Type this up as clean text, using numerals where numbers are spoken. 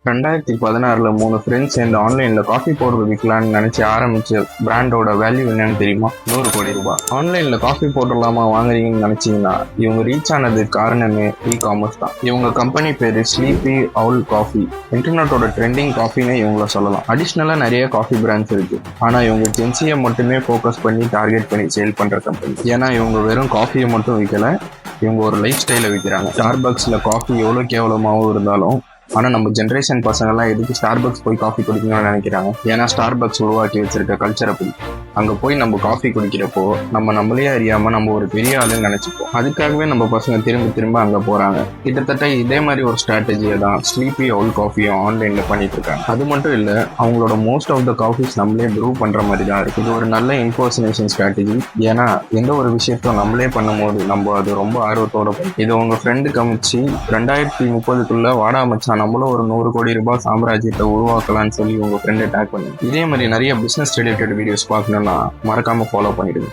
2016 3 friends சேர்ந்து ஆன்லைன்ல coffee powder விற்கலான்னு நினைச்சு ஆரம்பிச்ச பிராண்டோட வேல்யூ என்னன்னு தெரியுமா? 100 கோடி ரூபாய். ஆன்லைன்ல காஃபி பவுடர்லாமா வாங்குறீங்கன்னு நினைச்சீங்கன்னா இவங்க ரீச் ஆனதுக்கு காரணமே இ-காமர்ஸ் தான். இவங்க கம்பெனி பேரு ஸ்லீப்பி அவுல் காஃபி. இன்டர்நெட்டோட ட்ரெண்டிங் காஃபின்னு இவங்கள சொல்லலாம். அடிஷ்னலா நிறைய காஃபி பிராண்ட்ஸ் இருக்கு. ஆனா இவங்க ஜென்சியை மட்டுமே ஃபோக்கஸ் பண்ணி டார்கெட் பண்ணி சேல் பண்ற கம்பெனி. ஏன்னா இவங்க வெறும் காஃபியை மட்டும் விற்கல, இவங்க ஒரு லைஃப் ஸ்டைலை விற்கிறாங்க. ஸ்டார்பக்ஸ்ல காஃபி எவ்வளோ கேவலமாகவும் இருந்தாலும் ஆனால் நம்ம ஜென்ரேஷன் பசங்கள்லாம் எதுக்கு ஸ்டார்பக்ஸ் போய் காஃபி குடிக்கணும்னு நினைக்கிறாங்க? ஏன்னா ஸ்டார்பக்ஸ் உருவாக்கி வச்சிருக்க கல்ச்சரை படி அங்கே போய் நம்ம காஃபி குடிக்கிறப்போ நம்மளே அறியாமல் நம்ம ஒரு பெரிய ஆளுன்னு நினச்சிப்போம். அதுக்காகவே நம்ம பசங்க திரும்ப அங்கே போகிறாங்க. கிட்டத்தட்ட இதே மாதிரி ஒரு ஸ்ட்ராட்டஜியை தான் ஸ்லீப்பி அவுல் காஃபியும் ஆன்லைனில் பண்ணிட்டு இருக்காங்க. அது மட்டும் இல்லை, அவங்களோட மோஸ்ட் ஆஃப் த காஃபிஸ் நம்மளே ப்ரூ பண்ணுற மாதிரி தான் இருக்குது. இது ஒரு நல்ல இம்போர்ஷனேஷன் ஸ்ட்ராட்டஜி. ஏன்னா எந்த ஒரு விஷயத்தையும் நம்மளே பண்ணும்போது நம்ம அது ரொம்ப ஆர்வத்தோட இது உங்கள் ஃப்ரெண்டு கமிச்சு 2030 வாடா மச்சான் நம்மளும் ஒரு 100 கோடி ரூபாய் சாம்ராஜ்யத்தை உருவாக்கலாம்னு சொல்லி உங்க ஃப்ரெண்டை டேக் பண்ணுங்க. இதே மாதிரி நிறைய பிசினஸ் ரிலேட்டட் வீடியோஸ் பார்க்கணும்னா மறக்காம ஃபாலோ பண்ணிடுங்க.